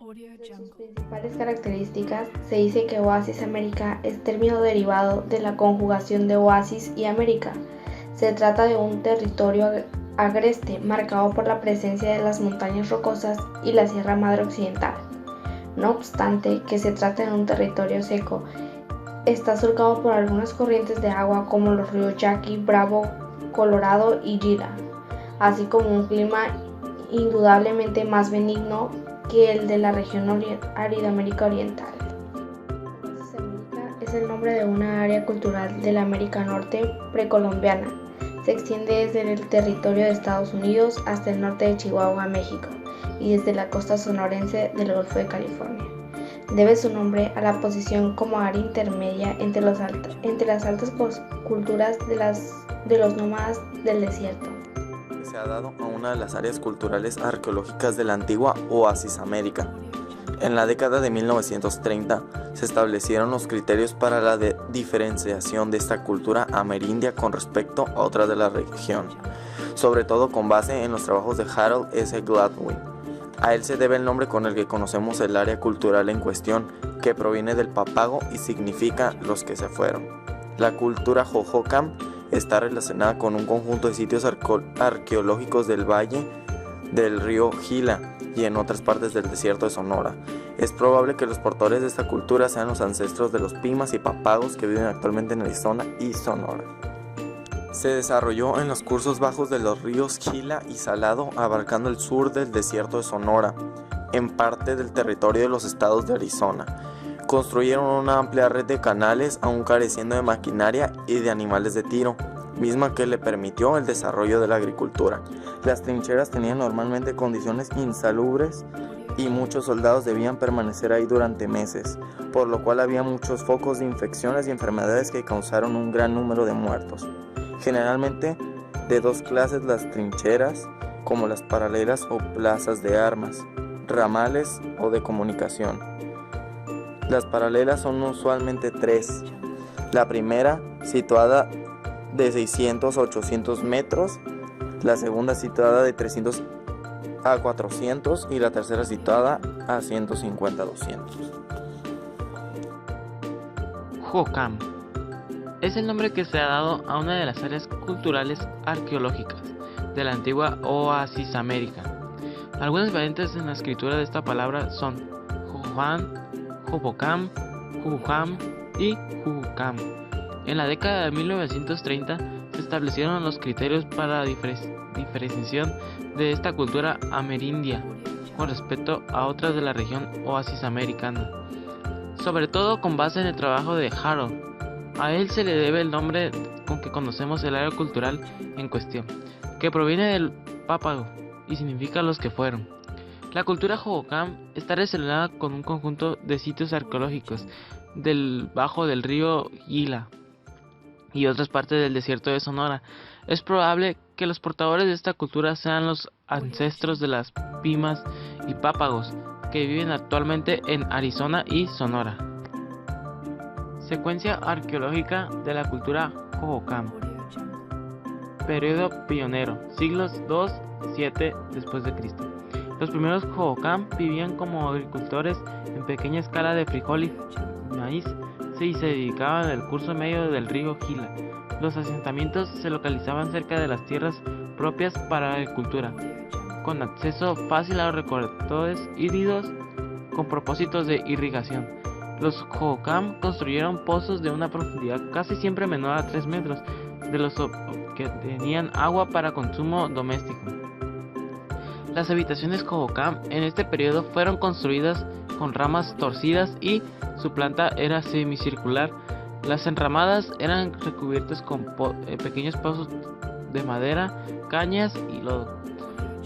De sus principales características, se dice que Oasis América es término derivado de la conjugación de Oasis y América. Se trata de un territorio agreste marcado por la presencia de las montañas rocosas y la Sierra Madre Occidental. No obstante que se trata de un territorio seco, está surcado por algunas corrientes de agua como los ríos Yaqui, Bravo, Colorado y Gila, así como un clima indudablemente más benigno que el de la región Aridoamérica Oriental. Oasis América es el nombre de una área cultural de la América Norte precolombina. Se extiende desde el territorio de Estados Unidos hasta el norte de Chihuahua, México, y desde la costa sonorense del Golfo de California. Debe su nombre a la posición como área intermedia entre las altas culturas de los nómadas del desierto. Se ha dado a una de las áreas culturales arqueológicas de la antigua Oasis América. En la década de 1930 se establecieron los criterios para la diferenciación de esta cultura amerindia con respecto a otras de la región, sobre todo con base en los trabajos de Harold S. Gladwin. A él se debe el nombre con el que conocemos el área cultural en cuestión, que proviene del papago y significa los que se fueron. La cultura Hohokam está relacionada con un conjunto de sitios arqueológicos del valle del río Gila y en otras partes del desierto de Sonora. Es probable que los portadores de esta cultura sean los ancestros de los pimas y papagos que viven actualmente en Arizona y Sonora. Se desarrolló en los cursos bajos de los ríos Gila y Salado, abarcando el sur del desierto de Sonora, en parte del territorio de los estados de Arizona. Construyeron una amplia red de canales, aún careciendo de maquinaria y de animales de tiro, misma que le permitió el desarrollo de la agricultura. Las trincheras tenían normalmente condiciones insalubres y muchos soldados debían permanecer ahí durante meses, por lo cual había muchos focos de infecciones y enfermedades que causaron un gran número de muertos. Generalmente de dos clases las trincheras, como las paralelas o plazas de armas, ramales o de comunicación. Las paralelas son usualmente tres. La primera, situada de 600 a 800 metros, la segunda situada de 300 a 400 y la tercera situada a 150 a 200. Hohokam es el nombre que se ha dado a una de las áreas culturales arqueológicas de la antigua Oasis América. Algunas variantes en la escritura de esta palabra son Hohokam, Hohokam, Juham y Juhukam. En la década de 1930 se establecieron los criterios para la diferenciación de esta cultura amerindia con respecto a otras de la región Oasis americana, sobre todo con base en el trabajo de Harold. A él se le debe el nombre con que conocemos el área cultural en cuestión, que proviene del papago y significa los que fueron. La cultura Hohokam está relacionada con un conjunto de sitios arqueológicos del bajo del río Gila y otras partes del desierto de Sonora. Es probable que los portadores de esta cultura sean los ancestros de las pimas y pápagos que viven actualmente en Arizona y Sonora. Secuencia arqueológica de la cultura Hohokam. Periodo pionero, siglos 2-7 después de Cristo. Los primeros Hohokam vivían como agricultores en pequeña escala de frijol y maíz y se dedicaban al curso medio del río Gila. Los asentamientos se localizaban cerca de las tierras propias para la agricultura, con acceso fácil a los recolectores híbridos con propósitos de irrigación. Los Hohokam construyeron pozos de una profundidad casi siempre menor a 3 metros, de los que tenían agua para consumo doméstico. Las habitaciones Hohokam en este periodo fueron construidas con ramas torcidas y su planta era semicircular. Las enramadas eran recubiertas con pequeños pozos de madera, cañas y lodo.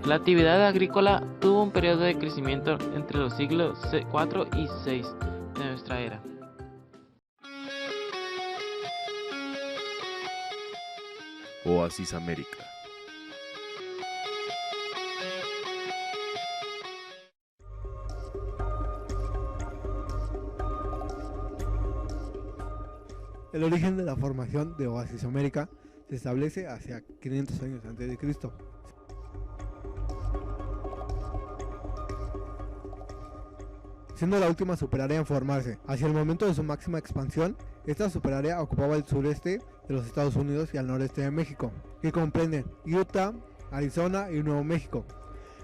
La actividad agrícola tuvo un periodo de crecimiento entre los siglos 4 y 6 de nuestra era. Oasis América. El origen de la formación de Oasis América se establece hacia 500 años antes de Cristo. siendo la última superárea en formarse. Hacia el momento de su máxima expansión, esta superárea ocupaba el sureste de los Estados Unidos y al noreste de México, que comprenden Utah, Arizona y Nuevo México,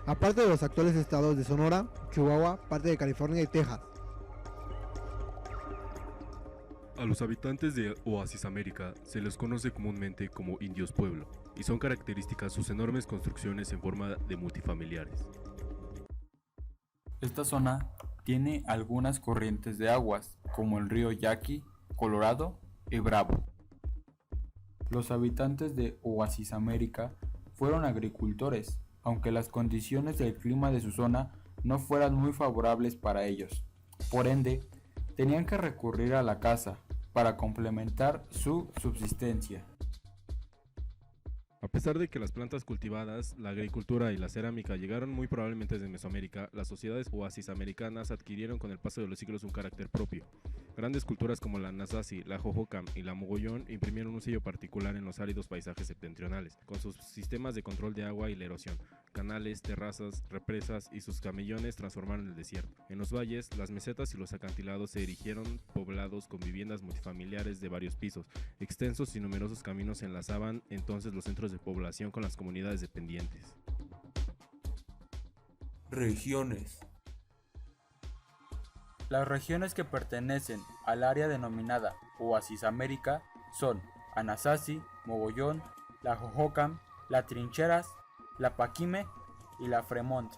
aparte de los actuales estados de Sonora, Chihuahua, parte de California y Texas. A los habitantes de Oasis América se les conoce comúnmente como indios pueblo, y son características sus enormes construcciones en forma de multifamiliares. Esta zona tiene algunas corrientes de aguas, como el río Yaqui, Colorado y Bravo. Los habitantes de Oasis América fueron agricultores, aunque las condiciones del clima de su zona no fueran muy favorables para ellos. Por ende, tenían que recurrir a la caza para complementar su subsistencia. A pesar de que las plantas cultivadas, la agricultura y la cerámica llegaron muy probablemente desde Mesoamérica, las sociedades oasis americanas adquirieron con el paso de los siglos un carácter propio. Grandes culturas como la Anasazi, la Hohokam y la Mogollón imprimieron un sello particular en los áridos paisajes septentrionales, con sus sistemas de control de agua y la erosión, canales, terrazas, represas y sus camellones transformaron el desierto. En los valles, las mesetas y los acantilados se erigieron poblados con viviendas multifamiliares de varios pisos. Extensos y numerosos caminos enlazaban entonces los centros de población con las comunidades dependientes. Regiones. Las regiones que pertenecen al área denominada Oasis América son Anasazi, Mogollón, la Hohokam, la Trincheras, la Paquime y la Fremont.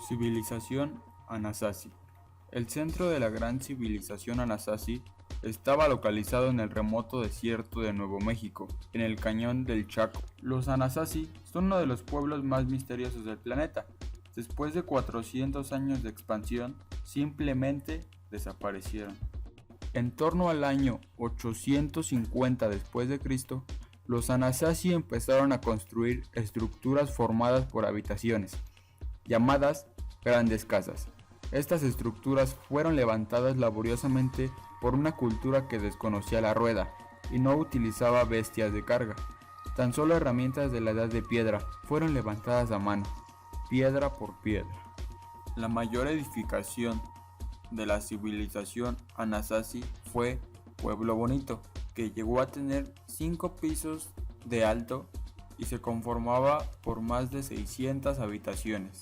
Civilización Anasazi. El centro de la gran civilización Anasazi estaba localizado en el remoto desierto de Nuevo México, en el cañón del Chaco. Los Anasazi son uno de los pueblos más misteriosos del planeta. Después de 400 años de expansión, simplemente desaparecieron. En torno al año 850 después de Cristo, los Anasazi empezaron a construir estructuras formadas por habitaciones, llamadas grandes casas. Estas estructuras fueron levantadas laboriosamente por una cultura que desconocía la rueda y no utilizaba bestias de carga. Tan solo herramientas de la edad de piedra fueron levantadas a mano, piedra por piedra. La mayor edificación de la civilización Anasazi fue Pueblo Bonito, que llegó a tener 5 pisos de alto y se conformaba por más de 600 habitaciones.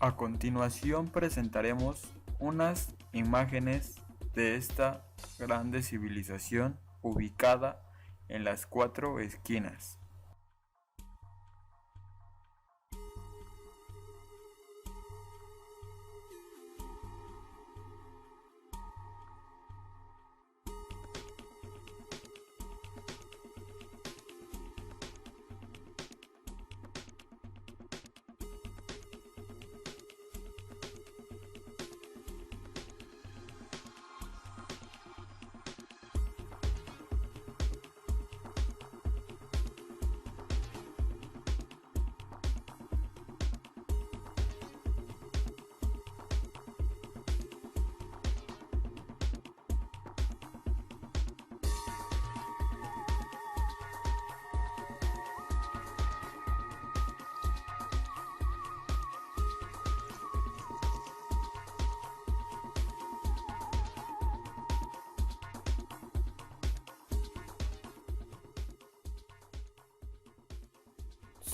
A continuación presentaremos unas imágenes de esta grande civilización ubicada en las 4 esquinas.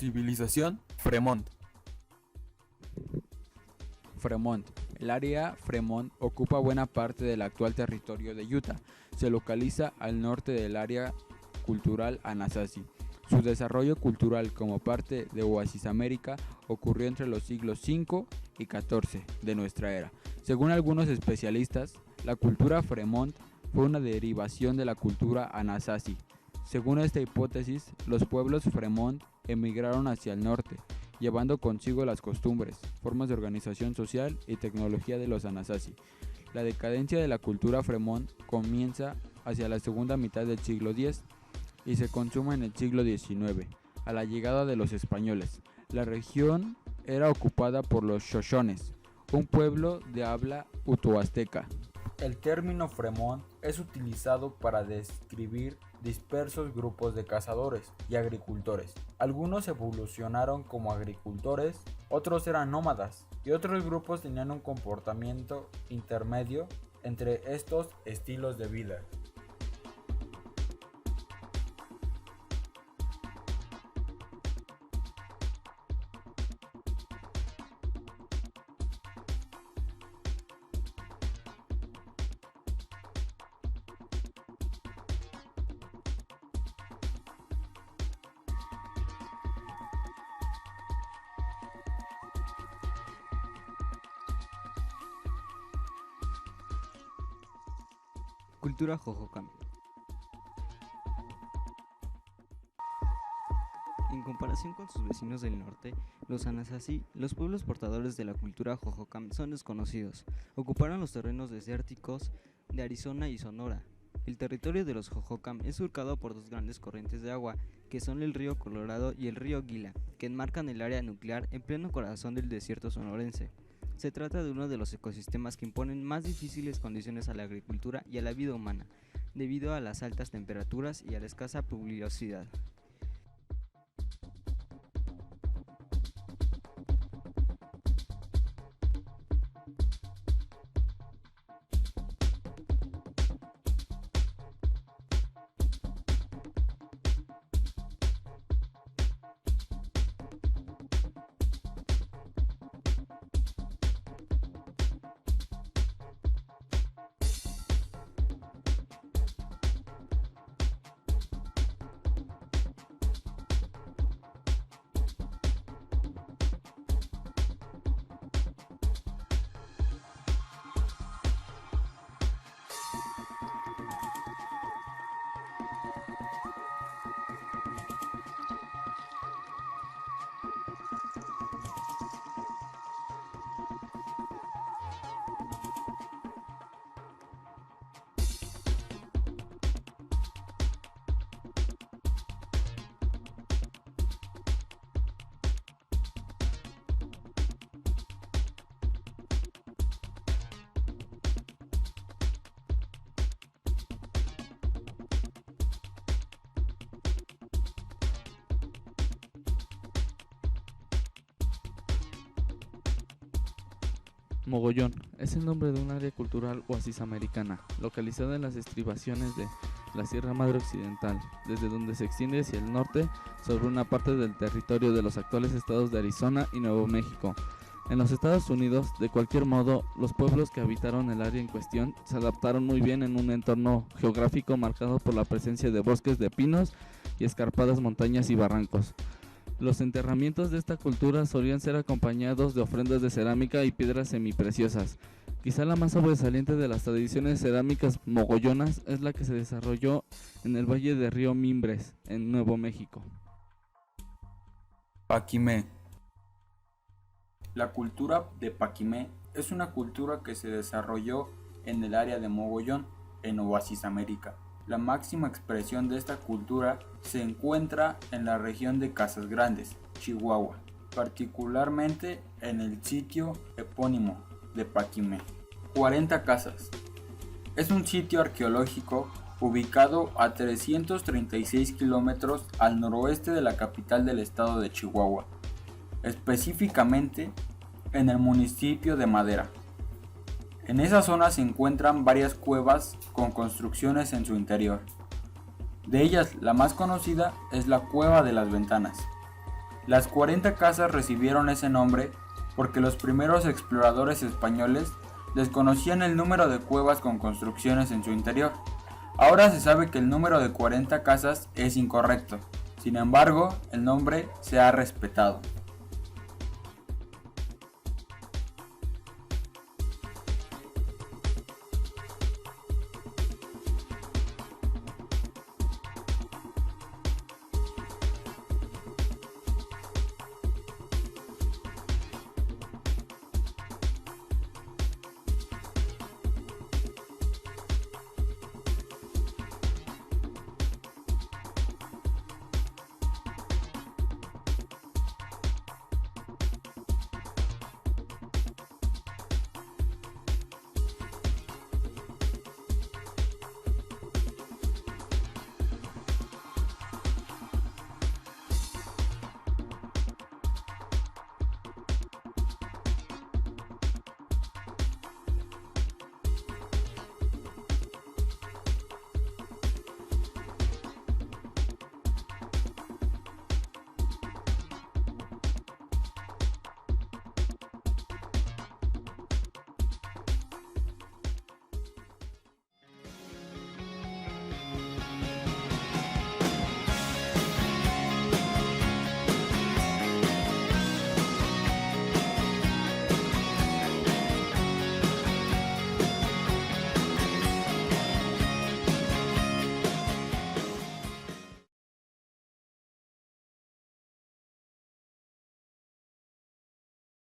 Civilización Fremont. Fremont. El área Fremont ocupa buena parte del actual territorio de Utah. Se localiza al norte del área cultural Anasazi. Su desarrollo cultural como parte de Oasis América ocurrió entre los siglos V y XIV de nuestra era. Según algunos especialistas, la cultura Fremont fue una derivación de la cultura Anasazi. Según esta hipótesis, los pueblos Fremont emigraron hacia el norte, llevando consigo las costumbres, formas de organización social y tecnología de los Anasazi. La decadencia de la cultura Fremont comienza hacia la segunda mitad del siglo X y se consuma en el siglo XIX, a la llegada de los españoles. La región era ocupada por los Shoshones, un pueblo de habla utoazteca. El término Fremont es utilizado para describir dispersos grupos de cazadores y agricultores. Algunos evolucionaron como agricultores, otros eran nómadas y otros grupos tenían un comportamiento intermedio entre estos estilos de vida. Cultura Hohokam. En comparación con sus vecinos del norte, los Anasazi, los pueblos portadores de la cultura Hohokam, son desconocidos. Ocuparon los terrenos desérticos de Arizona y Sonora. El territorio de los Hohokam es surcado por dos grandes corrientes de agua, que son el río Colorado y el río Gila, que enmarcan el área nuclear en pleno corazón del desierto sonorense. Se trata de uno de los ecosistemas que imponen más difíciles condiciones a la agricultura y a la vida humana, debido a las altas temperaturas y a la escasa pluviosidad. Mogollón es el nombre de un área cultural oasis americana, localizada en las estribaciones de la Sierra Madre Occidental, desde donde se extiende hacia el norte sobre una parte del territorio de los actuales estados de Arizona y Nuevo México. En los Estados Unidos, de cualquier modo, los pueblos que habitaron el área en cuestión se adaptaron muy bien en un entorno geográfico marcado por la presencia de bosques de pinos y escarpadas montañas y barrancos. Los enterramientos de esta cultura solían ser acompañados de ofrendas de cerámica y piedras semipreciosas. Quizá la más sobresaliente de las tradiciones cerámicas mogollonas es la que se desarrolló en el valle de Río Mimbres, en Nuevo México. Paquimé. La cultura de Paquimé es una cultura que se desarrolló en el área de Mogollón, en Oasis América. La máxima expresión de esta cultura se encuentra en la región de Casas Grandes, Chihuahua, particularmente en el sitio epónimo de Paquimé. 40 Casas. Es un sitio arqueológico ubicado a 336 kilómetros al noroeste de la capital del estado de Chihuahua, específicamente en el municipio de Madera. En esa zona se encuentran varias cuevas con construcciones en su interior. De ellas, la más conocida es la Cueva de las Ventanas. Las 40 casas recibieron ese nombre porque los primeros exploradores españoles desconocían el número de cuevas con construcciones en su interior. Ahora se sabe que el número de 40 casas es incorrecto, sin embargo, el nombre se ha respetado.